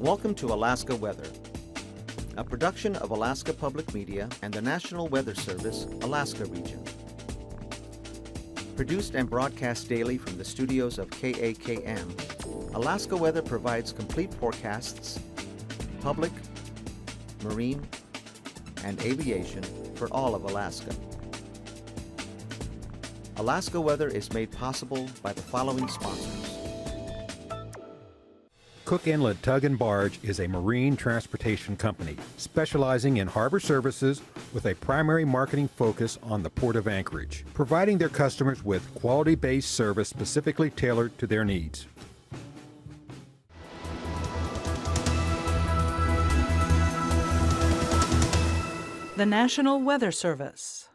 Welcome to Alaska Weather, a production of Alaska Public Media and the National Weather Service, Alaska Region. Produced and broadcast daily from the studios of KAKM, Alaska Weather provides complete forecasts, public, marine, and aviation for all of Alaska. Alaska Weather is made possible by the following sponsors. Cook Inlet Tug and Barge is a marine transportation company specializing in harbor services with a primary marketing focus on the Port of Anchorage, providing their customers with quality-based service specifically tailored to their needs. The National Weather Service.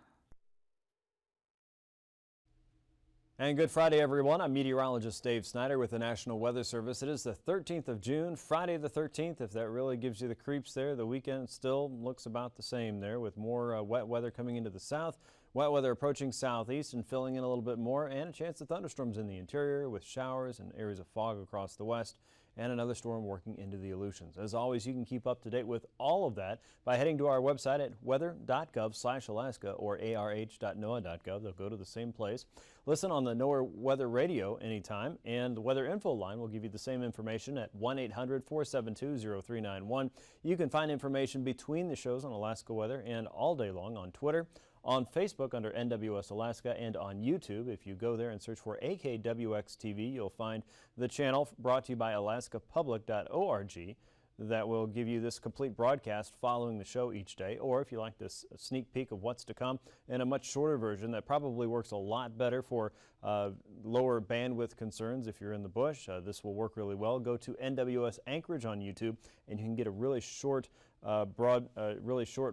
And good Friday, everyone. I'm meteorologist Dave Snider with the National Weather Service. It is the 13th of June, Friday the 13th. If that really gives you the creeps there, the weekend still looks about the same there with more wet weather coming into the south, wet weather approaching southeast and filling in a little bit more, and a chance of thunderstorms in the interior with showers and areas of fog across the west, and another storm working into the Aleutians. As always, you can keep up to date with all of that by heading to our website at weather.gov/Alaska or arh.noaa.gov. They'll go to the same place. Listen on the NOAA Weather Radio anytime, and the Weather Info line will give you the same information at 1-800-472-0391. You can find information between the shows on Alaska Weather and all day long on Twitter, on Facebook under NWS Alaska, and on YouTube. If you go there and search for AKWX TV, you'll find the channel brought to you by alaskapublic.org that will give you this complete broadcast following the show each day. Or if you like this sneak peek of what's to come in a much shorter version that probably works a lot better for lower bandwidth concerns if you're in the bush, this will work really well. Go to NWS Anchorage on YouTube and you can get a really short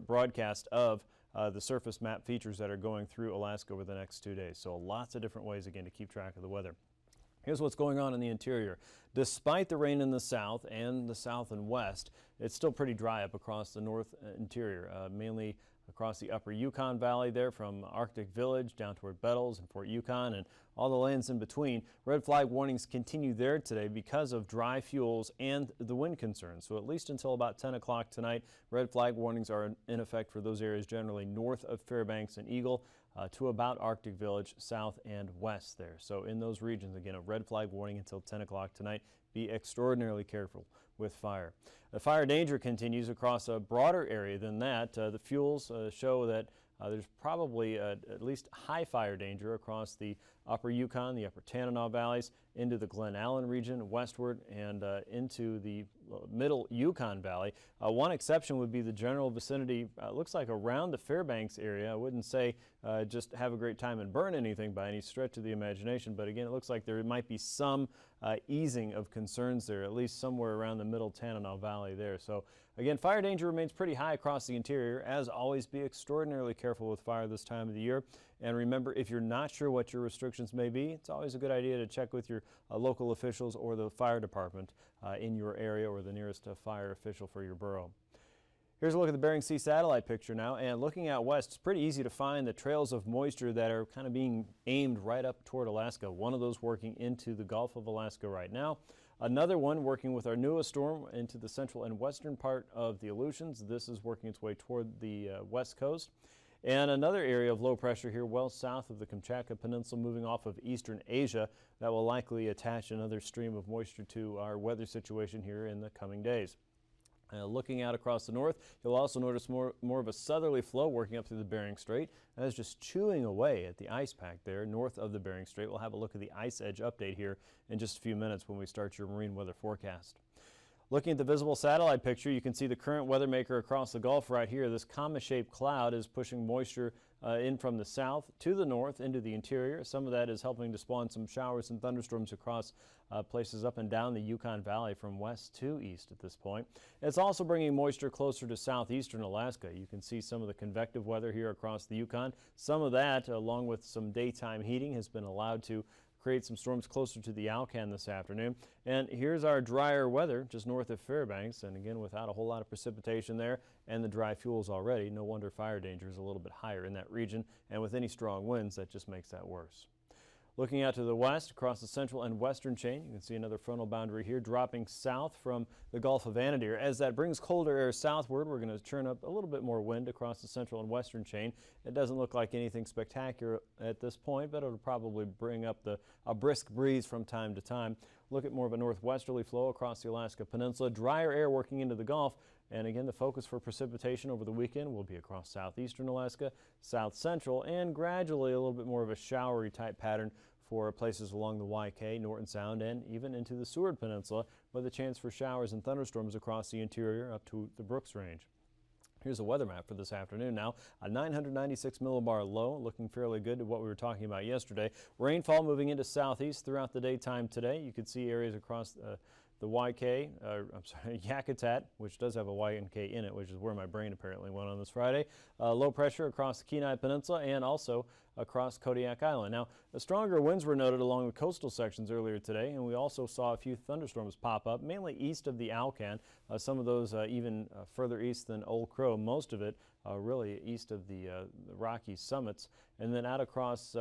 broadcast of the surface map features that are going through Alaska over the next 2 days. So lots of different ways, again, to keep track of the weather. Here's what's going on in the interior. Despite the rain in the south and west, it's still pretty dry up across the north interior, mainly across the upper Yukon Valley there from Arctic Village down toward Bettles and Fort Yukon and all the lands in between. Red flag warnings continue there today because of dry fuels and the wind concerns. So at least until about 10 o'clock tonight, red flag warnings are in effect for those areas generally north of Fairbanks and Eagle to about Arctic Village, south and west there. So in those regions, again, a red flag warning until 10 o'clock tonight. Be extraordinarily careful with fire. The fire danger continues across a broader area than that. The fuels show that there's probably at least high fire danger across the upper Yukon, the upper Tanana valleys, into the Glen Allen region, westward, and into the middle Yukon Valley. One exception would be the general vicinity, looks like around the Fairbanks area. I wouldn't say just have a great time and burn anything by any stretch of the imagination, but again, it looks like there might be some easing of concerns there, at least somewhere around the middle Tanana Valley there. So again, fire danger remains pretty high across the interior. As always, be extraordinarily careful with fire this time of the year. And remember, if you're not sure what your restrictions may be, it's always a good idea to check with your local officials or the fire department in your area or the nearest fire official for your borough. Here's a look at the Bering Sea satellite picture now, and looking out west, it's pretty easy to find the trails of moisture that are kind of being aimed right up toward Alaska. One of those working into the Gulf of Alaska right now. Another one working with our newest storm into the central and western part of the Aleutians. This is working its way toward the west coast. And another area of low pressure here well south of the Kamchatka Peninsula moving off of eastern Asia that will likely attach another stream of moisture to our weather situation here in the coming days. Looking out across the north, you'll also notice more of a southerly flow working up through the Bering Strait. That is just chewing away at the ice pack there north of the Bering Strait. We'll have a look at the ice edge update here in just a few minutes when we start your marine weather forecast. Looking at the visible satellite picture, you can see the current weather maker across the Gulf right here. This comma-shaped cloud is pushing moisture in from the south to the north into the interior. Some of that is helping to spawn some showers and thunderstorms across places up and down the Yukon Valley from west to east at this point. It's also bringing moisture closer to southeastern Alaska. You can see some of the convective weather here across the Yukon. Some of that, along with some daytime heating, has been allowed to create some storms closer to the Alcan this afternoon. And here's our drier weather just north of Fairbanks, and again without a whole lot of precipitation there and the dry fuels already. No wonder fire danger is a little bit higher in that region, and with any strong winds that just makes that worse. Looking out to the west across the central and western chain, you can see another frontal boundary here dropping south from the Gulf of Anadyr. As that brings colder air southward, we're going to turn up a little bit more wind across the central and western chain. It doesn't look like anything spectacular at this point, but it'll probably bring up a brisk breeze from time to time. Look at more of a northwesterly flow across the Alaska Peninsula. Drier air working into the Gulf. And again, the focus for precipitation over the weekend will be across southeastern Alaska, south central, and gradually a little bit more of a showery type pattern for places along the YK, Norton Sound, and even into the Seward Peninsula, with a chance for showers and thunderstorms across the interior up to the Brooks Range. Here's a weather map for this afternoon now. A 996 millibar low, looking fairly good to what we were talking about yesterday. Rainfall moving into southeast throughout the daytime today. You can see areas across the YK, Yakutat, which does have a Y and K in it, which is where my brain apparently went on this Friday. Low pressure across the Kenai Peninsula and also across Kodiak Island. Now, the stronger winds were noted along the coastal sections earlier today, and we also saw a few thunderstorms pop up, mainly east of the Alcan. Some of those even further east than Old Crow, most of it really east of the Rocky summits, and then out across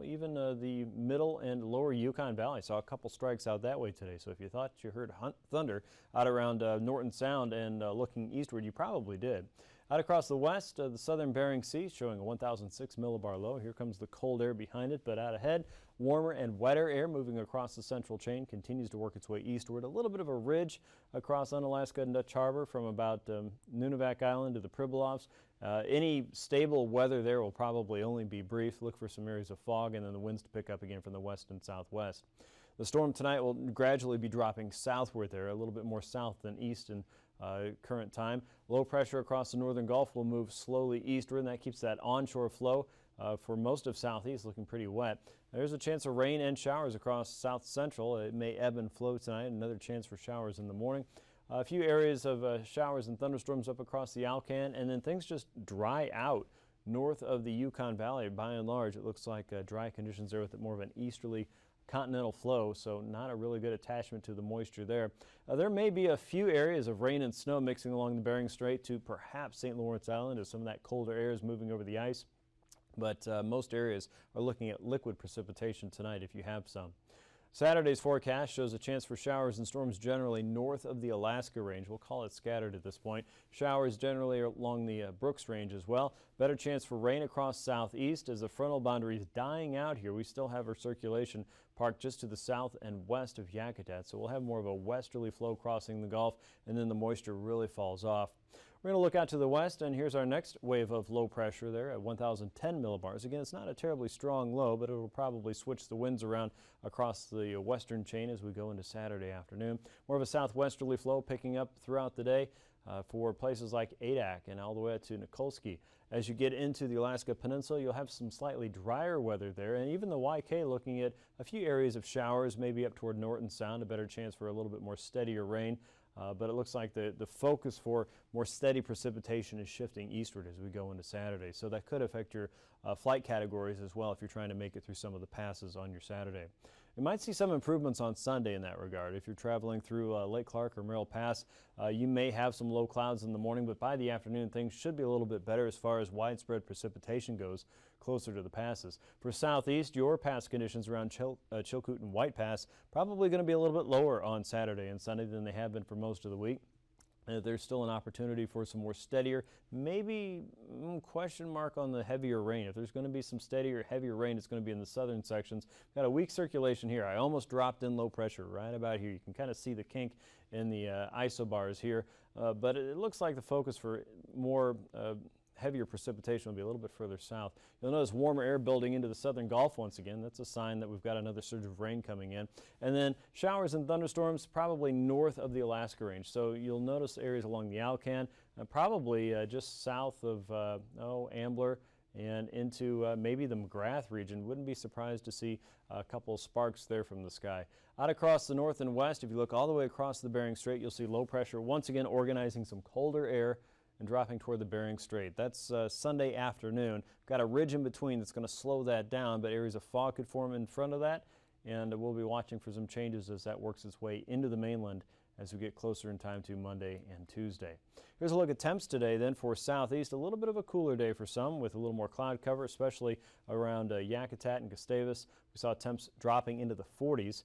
even the middle and lower Yukon Valley. Saw a couple strikes out that way today, so if you thought you heard thunder out around Norton Sound and looking eastward, you probably did. Out across the west, the southern Bering Sea showing a 1006 millibar low. Here comes the cold air behind it, but out ahead, warmer and wetter air moving across the central chain continues to work its way eastward. A little bit of a ridge across Unalaska and Dutch Harbor from about Nunivak Island to the Pribilofs. Any stable weather there will probably only be brief. Look for some areas of fog and then the winds to pick up again from the west and southwest. The storm tonight will gradually be dropping southward there, a little bit more south than east in current time. Low pressure across the northern Gulf will move slowly eastward, and that keeps that onshore flow for most of southeast looking pretty wet. There's a chance of rain and showers across south central. It may ebb and flow tonight. Another chance for showers in the morning. A few areas of showers and thunderstorms up across the Alcan, and then things just dry out north of the Yukon Valley. By and large, it looks like dry conditions there with more of an easterly continental flow, so not a really good attachment to the moisture there. There may be a few areas of rain and snow mixing along the Bering Strait to perhaps St. Lawrence Island as some of that colder air is moving over the ice, but most areas are looking at liquid precipitation tonight if you have some. Saturday's forecast shows a chance for showers and storms generally north of the Alaska Range. We'll call it scattered at this point. Showers generally along the Brooks Range as well. Better chance for rain across southeast as the frontal boundary is dying out here. We still have our circulation parked just to the south and west of Yakutat, so we'll have more of a westerly flow crossing the Gulf, and then the moisture really falls off. We're going to look out to the west, and here's our next wave of low pressure there at 1,010 millibars. Again, it's not a terribly strong low, but it will probably switch the winds around across the western chain as we go into Saturday afternoon. More of a southwesterly flow picking up throughout the day for places like Adak and all the way up to Nikolsky. As you get into the Alaska Peninsula, you'll have some slightly drier weather there, and even the YK looking at a few areas of showers, maybe up toward Norton Sound, a better chance for a little bit more steadier rain. But it looks like the focus for more steady precipitation is shifting eastward as we go into Saturday. So that could affect your flight categories as well if you're trying to make it through some of the passes on your Saturday. You might see some improvements on Sunday in that regard. If you're traveling through Lake Clark or Merrill Pass, you may have some low clouds in the morning, but by the afternoon things should be a little bit better as far as widespread precipitation goes closer to the passes. For southeast, your pass conditions around Chilkoot and White Pass probably going to be a little bit lower on Saturday and Sunday than they have been for most of the week. There's still an opportunity for some more steadier, maybe question mark on the heavier rain. If there's going to be some steadier, heavier rain, it's going to be in the southern sections. Got a weak circulation here. I almost dropped in low pressure right about here. You can kind of see the kink in the isobars here, but it looks like the focus for more heavier precipitation will be a little bit further south. You'll notice warmer air building into the southern Gulf once again. That's a sign that we've got another surge of rain coming in. And then showers and thunderstorms probably north of the Alaska Range. So you'll notice areas along the Alcan, probably just south of Ambler and into maybe the McGrath region. Wouldn't be surprised to see a couple of sparks there from the sky. Out across the north and west, if you look all the way across the Bering Strait, you'll see low pressure once again organizing some colder air and dropping toward the Bering Strait. That's Sunday afternoon. Got a ridge in between that's going to slow that down, but areas of fog could form in front of that, and we'll be watching for some changes as that works its way into the mainland as we get closer in time to Monday and Tuesday. Here's a look at temps today then for southeast. A little bit of a cooler day for some with a little more cloud cover, especially around Yakutat and Gustavus. We saw temps dropping into the 40s.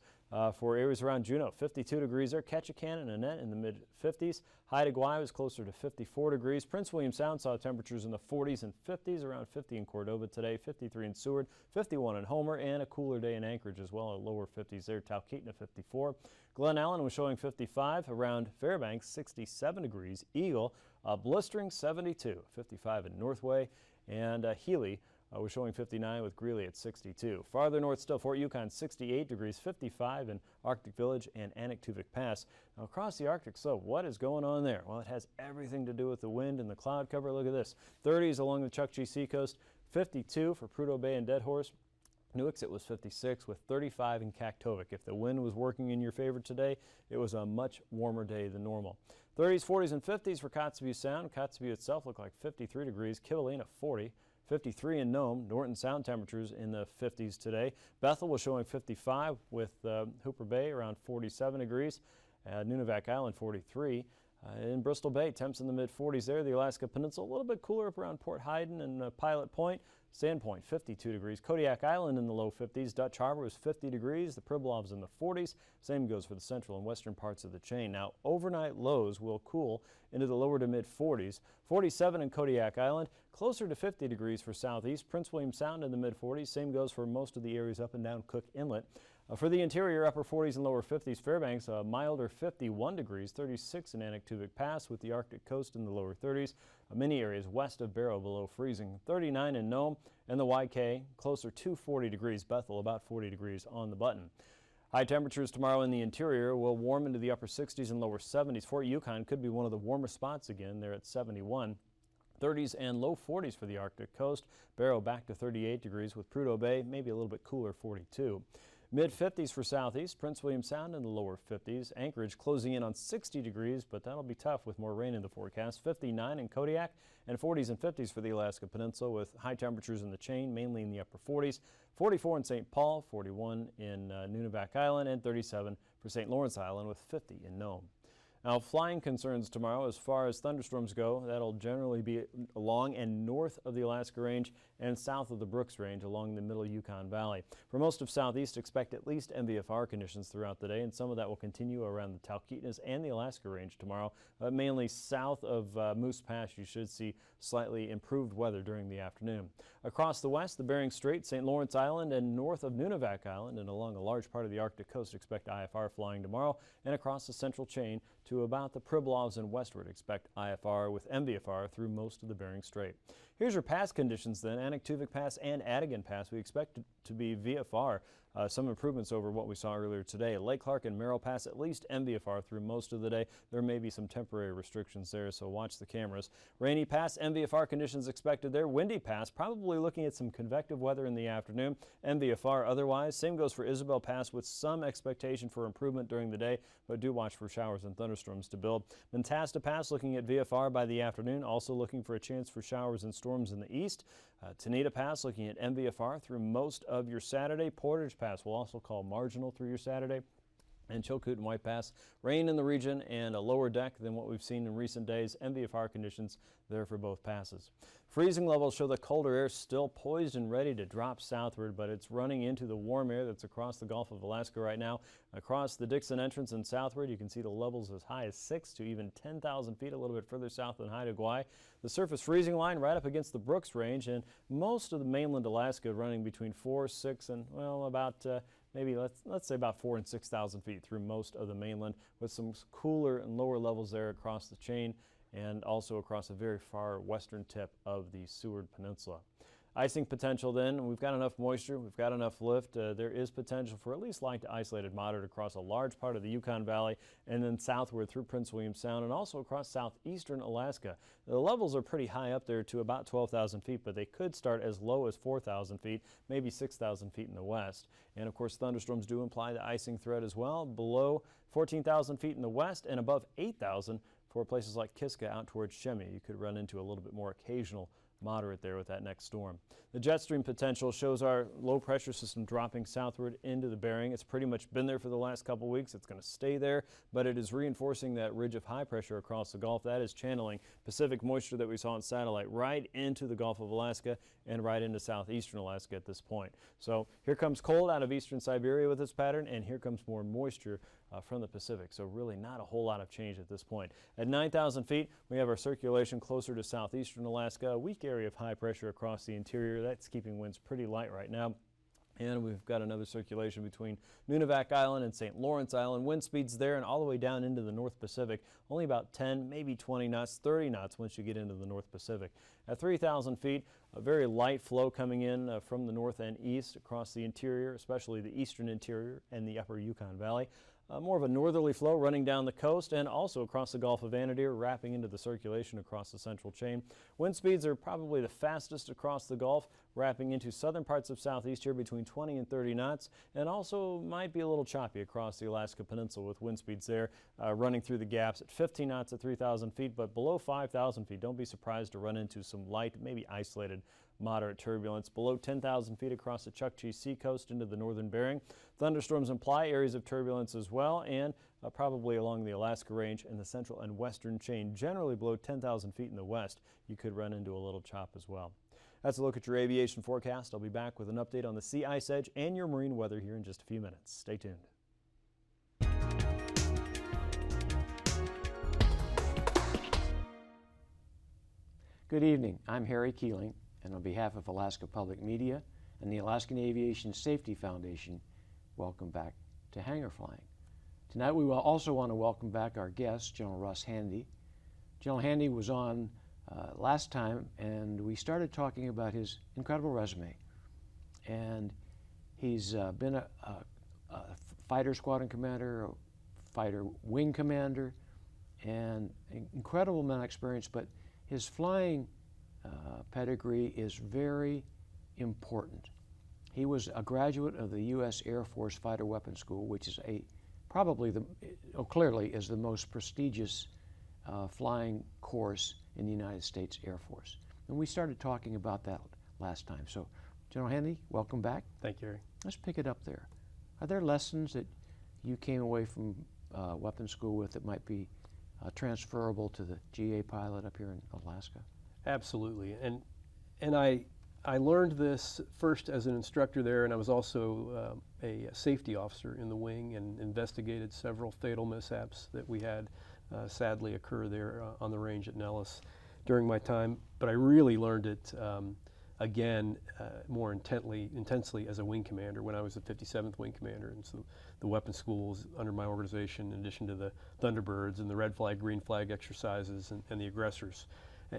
For areas around Juneau, 52 degrees there. Ketchikan and Annette in the mid-50s. Haida Gwaii was closer to 54 degrees. Prince William Sound saw temperatures in the 40s and 50s, around 50 in Cordova today, 53 in Seward, 51 in Homer, and a cooler day in Anchorage as well, at lower 50s there. Talkeetna 54. Glen Allen was showing 55. Around Fairbanks, 67 degrees. Eagle, blistering 72, 55 in Northway, and Healy we're showing 59 with Greeley at 62. Farther north still, Fort Yukon 68 degrees, 55 in Arctic Village and Anaktuvuk Pass. Now across the Arctic, so what is going on there? Well, it has everything to do with the wind and the cloud cover. Look at this. 30s along the Chukchi Seacoast, 52 for Prudhoe Bay and Dead Horse. Nuiqsut was 56 with 35 in Kaktovik. If the wind was working in your favor today, it was a much warmer day than normal. 30s, 40s, and 50s for Kotzebue Sound. Kotzebue itself looked like 53 degrees. Kivalina 40. 53 in Nome. Norton Sound temperatures in the 50s today. Bethel was showing 55 with Hooper Bay around 47 degrees. Nunivak Island 43. In Bristol Bay, temps in the mid-40s there. The Alaska Peninsula a little bit cooler up around Port Hayden and Pilot Point. Sandpoint 52 degrees. Kodiak Island in the low 50s. Dutch Harbor was 50 degrees. The Pribilofs in the 40s. Same goes for the central and western parts of the chain. Now overnight lows will cool into the lower to mid 40s. 47 in Kodiak Island. Closer to 50 degrees for southeast. Prince William Sound in the mid 40s. Same goes for most of the areas up and down Cook Inlet. For the interior, upper 40s and lower 50s. Fairbanks, milder 51 degrees, 36 in Anaktuvuk Pass with the Arctic coast in the lower 30s. Many areas west of Barrow below freezing. 39 in Nome and the YK, closer to 40 degrees. Bethel, about 40 degrees on the button. High temperatures tomorrow in the interior will warm into the upper 60s and lower 70s. Fort Yukon could be one of the warmer spots again. They're at 71. 30s and low 40s for the Arctic coast. Barrow back to 38 degrees with Prudhoe Bay, maybe a little bit cooler, 42. Mid-50s for southeast, Prince William Sound in the lower 50s. Anchorage closing in on 60 degrees, but that'll be tough with more rain in the forecast. 59 in Kodiak and 40s and 50s for the Alaska Peninsula with high temperatures in the chain, mainly in the upper 40s. 44 in St. Paul, 41 in Nunivak Island, and 37 for St. Lawrence Island with 50 in Nome. Now, flying concerns tomorrow as far as thunderstorms go. That'll generally be along and north of the Alaska Range and south of the Brooks Range along the middle Yukon Valley. For most of southeast, expect at least MVFR conditions throughout the day, and some of that will continue around the Talkeetnas and the Alaska Range tomorrow. Mainly south of Moose Pass, you should see slightly improved weather during the afternoon. Across the west, the Bering Strait, St. Lawrence Island, and north of Nunivak Island and along a large part of the Arctic coast, expect IFR flying tomorrow, and across the central chain to about the Pribilofs and westward, expect IFR with MVFR through most of the Bering Strait. Here's your pass conditions then. Anaktuvuk Pass and Adigan Pass, we expect to be VFR. Some improvements over what we saw earlier today. Lake Clark and Merrill Pass, at least MVFR through most of the day. There may be some temporary restrictions there, so watch the cameras. Rainy Pass, MVFR conditions expected there. Windy Pass, probably looking at some convective weather in the afternoon. MVFR otherwise. Same goes for Isabel Pass with some expectation for improvement during the day, but do watch for showers and thunderstorms to build. Mentasta Pass looking at VFR by the afternoon, also looking for a chance for showers and storms in the east. Tenita Pass looking at MVFR through most of your Saturday. Portage Pass will also call marginal through your Saturday. And Chilkoot and White Pass, rain in the region and a lower deck than what we've seen in recent days. MVFR conditions there for both passes. Freezing levels show the colder air still poised and ready to drop southward, but it's running into the warm air that's across the Gulf of Alaska right now. Across the Dixon entrance and southward, you can see the levels as high as 6 to even 10,000 feet, a little bit further south than Haida Gwaii. The surface freezing line right up against the Brooks Range, and most of the mainland Alaska running between 4, 6, and well, about maybe let's say about 4,000 and 6,000 feet through most of the mainland, with some cooler and lower levels there across the chain and also across a very far western tip of the Seward Peninsula. Icing potential then, we've got enough moisture, we've got enough lift. There is potential for at least light to isolated moderate across a large part of the Yukon Valley and then southward through Prince William Sound and also across southeastern Alaska. The levels are pretty high up there to about 12,000 feet, but they could start as low as 4,000 feet, maybe 6,000 feet in the west. And of course, thunderstorms do imply the icing threat as well, below 14,000 feet in the west and above 8,000 for places like Kiska out towards Shemya. You could run into a little bit more occasional moderate there with that next storm. The jet stream potential shows our low pressure system dropping southward into the Bering. It's pretty much been there for the last couple weeks. It's going to stay there, but it is reinforcing that ridge of high pressure across the Gulf. That is channeling Pacific moisture that we saw on satellite right into the Gulf of Alaska and right into southeastern Alaska at this point. So here comes cold out of eastern Siberia with this pattern, and here comes more moisture from the Pacific. So really not a whole lot of change at this point. At 9,000 feet, we have our circulation closer to southeastern Alaska, a weak area of high pressure across the interior. That's keeping winds pretty light right now. And we've got another circulation between Nunivak Island and St. Lawrence Island. Wind speeds there and all the way down into the North Pacific, only about 10, maybe 20 knots, 30 knots once you get into the North Pacific. At 3,000 feet, a very light flow coming in from the north and east across the interior, especially the eastern interior and the upper Yukon Valley. More of a northerly flow running down the coast and also across the Gulf of Anadyr, wrapping into the circulation across the central chain. Wind speeds are probably the fastest across the Gulf, wrapping into southern parts of southeast here between 20 and 30 knots, and also might be a little choppy across the Alaska Peninsula with wind speeds there running through the gaps at 15 knots at 3,000 feet, but below 5,000 feet. Don't be surprised to run into some light, maybe isolated moderate turbulence. Below 10,000 feet across the Chukchi Seacoast into the northern Bering. Thunderstorms imply areas of turbulence as well, and probably along the Alaska Range and the central and western chain. Generally below 10,000 feet in the west, you could run into a little chop as well. That's a look at your aviation forecast. I'll be back with an update on the sea ice edge and your marine weather here in just a few minutes. Stay tuned. Good evening. I'm Harry Keeling, and on behalf of Alaska Public Media and the Alaskan Aviation Safety Foundation, welcome back to Hangar Flying. Tonight we will also want to welcome back our guest, General Russ Handy. General Handy was on last time, and we started talking about his incredible resume. And he's been a fighter squadron commander, a fighter wing commander, and an incredible amount of experience, but his flying pedigree is very important. He was a graduate of the U.S. Air Force Fighter Weapons School, which is clearly is the most prestigious flying course in the United States Air Force. And we started talking about that last time. So, General Handy, welcome back. Thank you, Harry. Let's pick it up there. Are there lessons that you came away from weapons school with that might be transferable to the GA pilot up here in Alaska? Absolutely, and I learned this first as an instructor there, and I was also a safety officer in the wing and investigated several fatal mishaps that we had sadly occur there on the range at Nellis during my time. But I really learned it again more intensely as a wing commander when I was the 57th Wing Commander, and so the weapons schools under my organization, in addition to the Thunderbirds and the red flag, green flag exercises and the aggressors.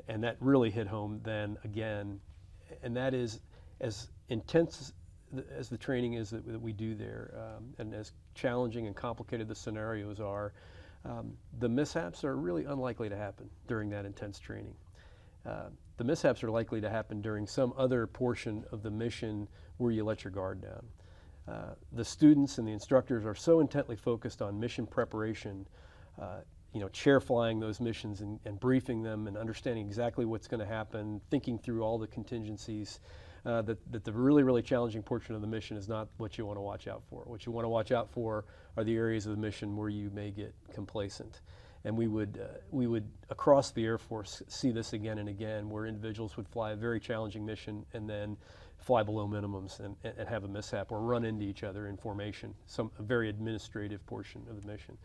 And that really hit home then again, and that is as intense as the training is that we do there, and as challenging and complicated the scenarios are, the mishaps are really unlikely to happen during that intense training. The mishaps are likely to happen during some other portion of the mission where you let your guard down. The students and the instructors are so intently focused on mission preparation, chair flying those missions and briefing them and understanding exactly what's going to happen, thinking through all the contingencies, that the really, really challenging portion of the mission is not what you want to watch out for. What you want to watch out for are the areas of the mission where you may get complacent. And we would across the Air Force see this again and again, where individuals would fly a very challenging mission and then fly below minimums and have a mishap or run into each other in formation, a very administrative portion of the mission.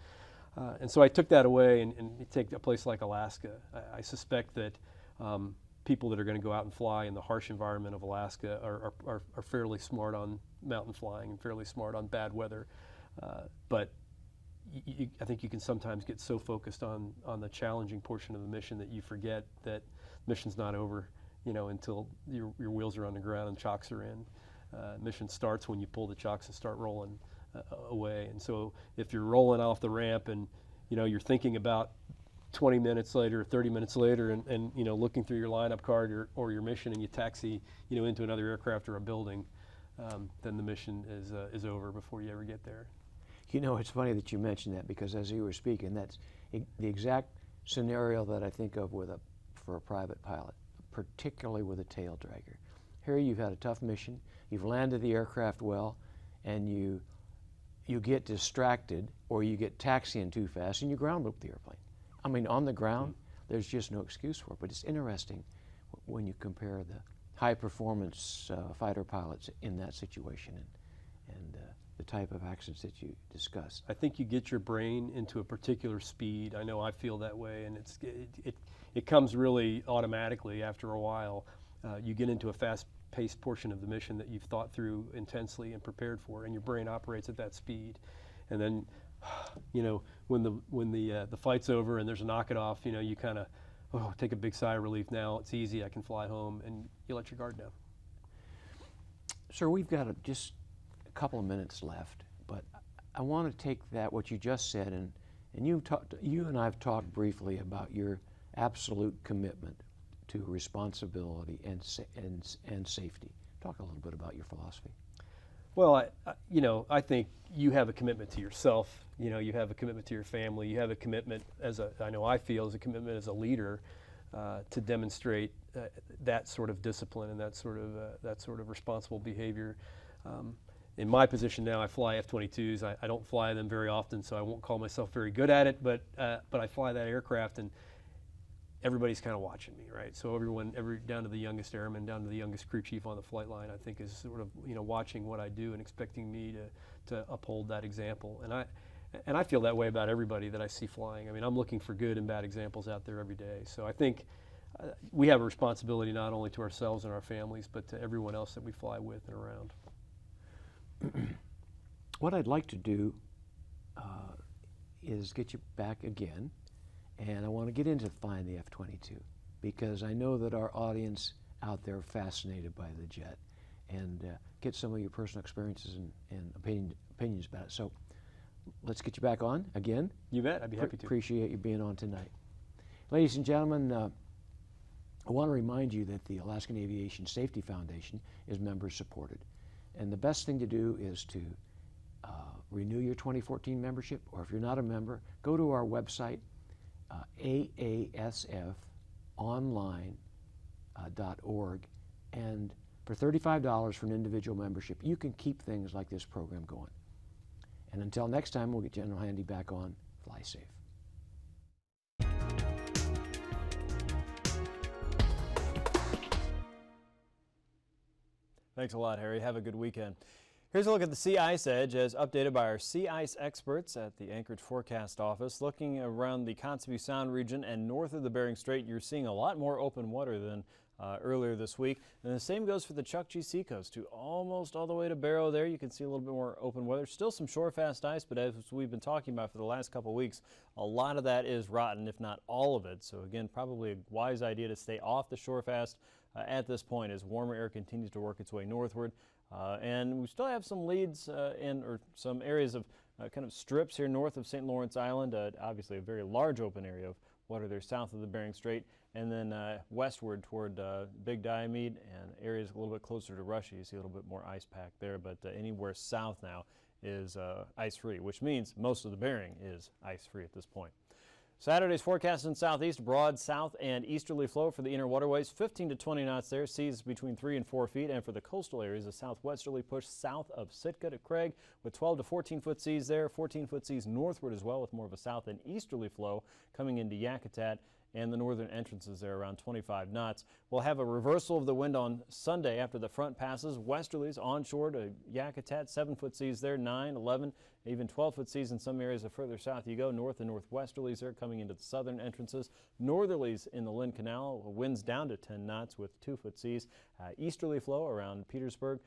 And so I took that away and take a place like Alaska. I suspect that people that are going to go out and fly in the harsh environment of Alaska are fairly smart on mountain flying and fairly smart on bad weather. But I think you can sometimes get so focused on the challenging portion of the mission that you forget that mission's not over, until your wheels are on the ground and chocks are in. Mission starts when you pull the chocks and start rolling away. And so if you're rolling off the ramp and you're thinking about 20 minutes later, 30 minutes later, and looking through your lineup card or your mission, and you taxi into another aircraft or a building, then the mission is over before you ever get there. It's funny that you mentioned that, because as you were speaking, that's the exact scenario that I think of for a private pilot. particularly with a tail dragger. Here you've had a tough mission, you've landed the aircraft well, and you get distracted or you get taxiing too fast and you ground loop the airplane. I mean, on the ground, there's just no excuse for it, but it's interesting when you compare the high performance fighter pilots in that situation and the type of accidents that you discussed. I think you get your brain into a particular speed. I know I feel that way, and it comes really automatically after a while. You get into a fast-paced portion of the mission that you've thought through intensely and prepared for, and your brain operates at that speed. And then, you know, when the fight's over and there's a knock it off, you know, you kind of take a big sigh of relief. Now it's easy, I can fly home, and you let your guard down. Sir, we've got just a couple of minutes left, but I want to take that what you just said, and you and I have talked briefly about your absolute commitment to responsibility and safety. Talk a little bit about your philosophy. Well, I think you have a commitment to yourself. You know, you have a commitment to your family. You have a commitment I feel as a commitment as a leader to demonstrate that sort of discipline and that sort of responsible behavior. In my position now, I fly F-22s. I don't fly them very often, so I won't call myself very good at it. But I fly that aircraft, and everybody's kind of watching me, right? So down to the youngest airman, down to the youngest crew chief on the flight line, I think is sort of, you know, watching what I do and expecting me to uphold that example. And I feel that way about everybody that I see flying. I mean, I'm looking for good and bad examples out there every day. So I think we have a responsibility not only to ourselves and our families, but to everyone else that we fly with and around. What I'd like to do is get you back again. And I want to get into flying the F-22 because I know that our audience out there are fascinated by the jet and get some of your personal experiences and opinions about it. So let's get you back on again. You bet, I'd be happy to. Appreciate you being on tonight. Ladies and gentlemen, I want to remind you that the Alaskan Aviation Safety Foundation is member supported. And the best thing to do is to renew your 2014 membership, or if you're not a member, go to our website, aasfonline.org, and for $35 for an individual membership, you can keep things like this program going. And until next time, we'll get General Handy back on. Fly safe. Thanks a lot, Harry. Have a good weekend. Here's a look at the sea ice edge as updated by our sea ice experts at the Anchorage Forecast Office. Looking around the Kotzebue Sound region and north of the Bering Strait, you're seeing a lot more open water than earlier this week. And the same goes for the Chukchi Seacoast to almost all the way to Barrow there. You can see a little bit more open weather. Still some shore-fast ice, but as we've been talking about for the last couple of weeks, a lot of that is rotten, if not all of it. So again, probably a wise idea to stay off the shore-fast at this point as warmer air continues to work its way northward. And we still have some leads or some areas of kind of strips here north of St. Lawrence Island. Obviously a very large open area of water there south of the Bering Strait. And then westward toward Big Diomede and areas a little bit closer to Russia. You see a little bit more ice pack there, but anywhere south now is ice-free, which means most of the Bering is ice-free at this point. Saturday's forecast in southeast, broad south and easterly flow for the inner waterways, 15 to 20 knots there, seas between 3 and 4 feet. And for the coastal areas, a southwesterly push south of Sitka to Craig with 12 to 14-foot seas there, 14-foot seas northward as well with more of a south and easterly flow coming into Yakutat and the northern entrances there around 25 knots. We'll have a reversal of the wind on Sunday after the front passes. Westerlies onshore to Yakutat, 7-foot seas there, 9, 11, even 12-foot seas in some areas. The further south you go, north and northwesterlies there coming into the southern entrances. Northerlies in the Lynn Canal, winds down to 10 knots with 2-foot seas. Easterly flow around Petersburg.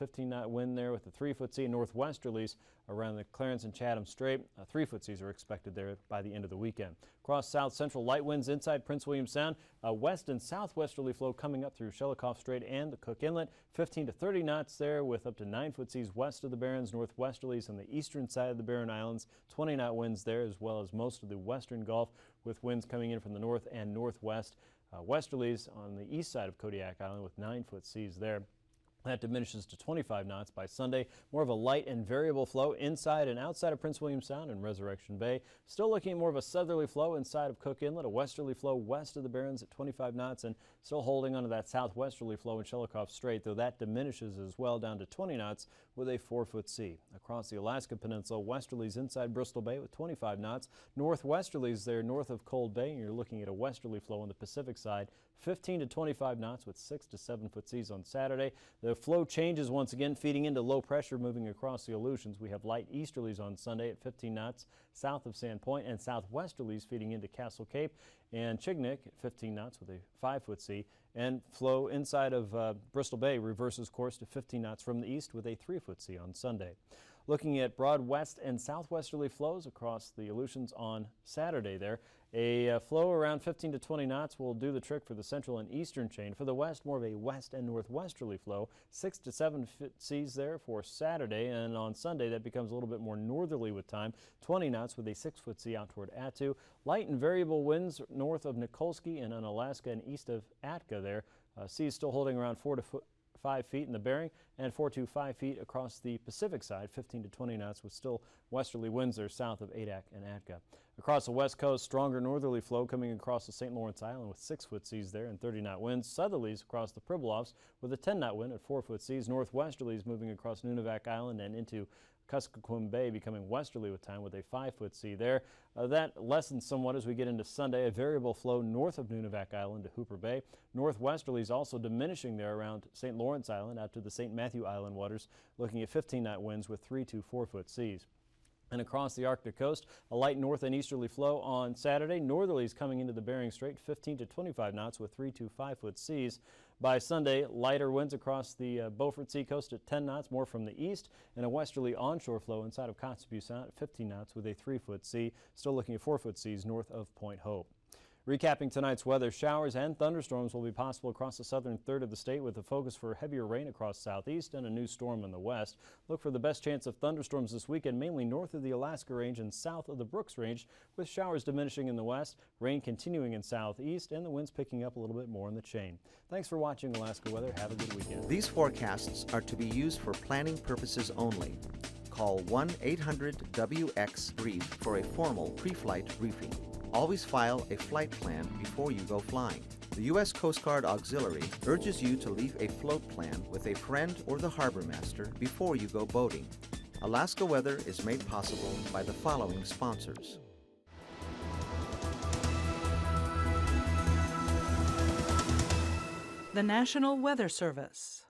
15-knot wind there with the 3-foot sea. Northwesterlies around the Clarence and Chatham Strait. 3-foot seas are expected there by the end of the weekend. Across south central, light winds inside Prince William Sound. West and southwesterly flow coming up through Shelikof Strait and the Cook Inlet. 15 to 30 knots there with up to 9-foot seas west of the Barrens. Northwesterlies on the eastern side of the Barren Islands. 20-knot winds there as well as most of the western Gulf with winds coming in from the north and northwest. Westerlies on the east side of Kodiak Island with 9-foot seas there. That diminishes to 25 knots by Sunday. More of a light and variable flow inside and outside of Prince William Sound and Resurrection Bay. Still looking at more of a southerly flow inside of Cook Inlet, a westerly flow west of the Barrens at 25 knots, and still holding onto that southwesterly flow in Shelikof Strait, though that diminishes as well down to 20 knots with a 4-foot sea. Across the Alaska Peninsula, westerlies inside Bristol Bay with 25 knots. Northwesterlies there north of Cold Bay, and you're looking at a westerly flow on the Pacific side, 15 to 25 knots with 6 to 7-foot seas on Saturday. The flow changes once again, feeding into low pressure moving across the Aleutians. We have light easterlies on Sunday at 15 knots south of Sand Point, and southwesterlies feeding into Castle Cape and Chignik at 15 knots with a 5-foot sea. And flow inside of Bristol Bay reverses course to 15 knots from the east with a 3-foot sea on Sunday. Looking at broad west and southwesterly flows across the Aleutians on Saturday there. A flow around 15 to 20 knots will do the trick for the central and eastern chain. For the west, more of a west and northwesterly flow, 6 to 7-foot seas there for Saturday, and on Sunday that becomes a little bit more northerly with time, 20 knots with a 6-foot sea out toward Attu. Light and variable winds north of Nikolsky and on Alaska and east of Atka there. Seas still holding around 4 to 5 feet in the Bering and 4 to 5 feet across the Pacific side, 15 to 20 knots with still westerly winds there south of Adak and Atka. Across the west coast, stronger northerly flow coming across the St. Lawrence Island with 6-foot seas there and 30-knot winds. Southerlies across the Pribilofs with a 10-knot wind at 4-foot seas. Northwesterlies moving across Nunivak Island and into Kuskokwim Bay, becoming westerly with time with a 5-foot sea there. That lessens somewhat as we get into Sunday. A variable flow north of Nunivak Island to Hooper Bay. Northwesterlies also diminishing there around St. Lawrence Island out to the St. Matthew Island waters, looking at 15-knot winds with 3 to 4-foot seas. And across the Arctic coast, a light north and easterly flow on Saturday. Northerlies coming into the Bering Strait, 15 to 25 knots with 3 to 5-foot seas. By Sunday, lighter winds across the Beaufort Sea coast at 10 knots, more from the east, and a westerly onshore flow inside of Kotzebue Sound at 15 knots with a 3-foot sea. Still looking at 4-foot seas north of Point Hope. Recapping tonight's weather, showers and thunderstorms will be possible across the southern third of the state with a focus for heavier rain across southeast and a new storm in the west. Look for the best chance of thunderstorms this weekend, mainly north of the Alaska Range and south of the Brooks Range, with showers diminishing in the west, rain continuing in southeast, and the winds picking up a little bit more in the chain. Thanks for watching Alaska Weather. Have a good weekend. These forecasts are to be used for planning purposes only. Call 1-800-WX-BRIEF for a formal pre-flight briefing. Always file a flight plan before you go flying. The U.S. Coast Guard Auxiliary urges you to leave a float plan with a friend or the harbor master before you go boating. Alaska Weather is made possible by the following sponsors. The National Weather Service.